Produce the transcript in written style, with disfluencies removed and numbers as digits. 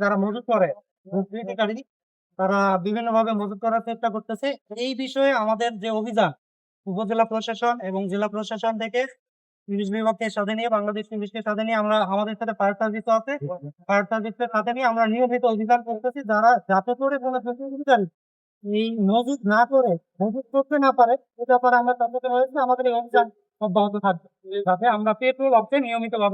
যারা মজুত করে তারা বিভিন্ন ভাবে মজুত করার চেষ্টা করতেছে। এই বিষয়ে আমাদের যে অভিযান উপজেলা প্রশাসন এবং জেলা প্রশাসন থেকে পুলিশ বিভাগকে সাথে নিয়ে, বাংলাদেশ পুলিশকে সাথে নিয়ে, আমরা আমাদের সাথে ফায়ার সার্ভিস আছে, ফায়ার সার্ভিসের সাথে নিয়ে আমরা নিয়মিত অভিযান করতেছি, যারা যাতে করে কোনো প্রতিযোগিতায় এই মজুত না করে মজুত করতে না পারে এ ব্যাপারে আমরা সচেতন হয়েছি। আমাদের এই অভিযান অব্যাহত থাকবে যাতে আমরা পেট্রোল অর্থে নিয়মিত ভাবে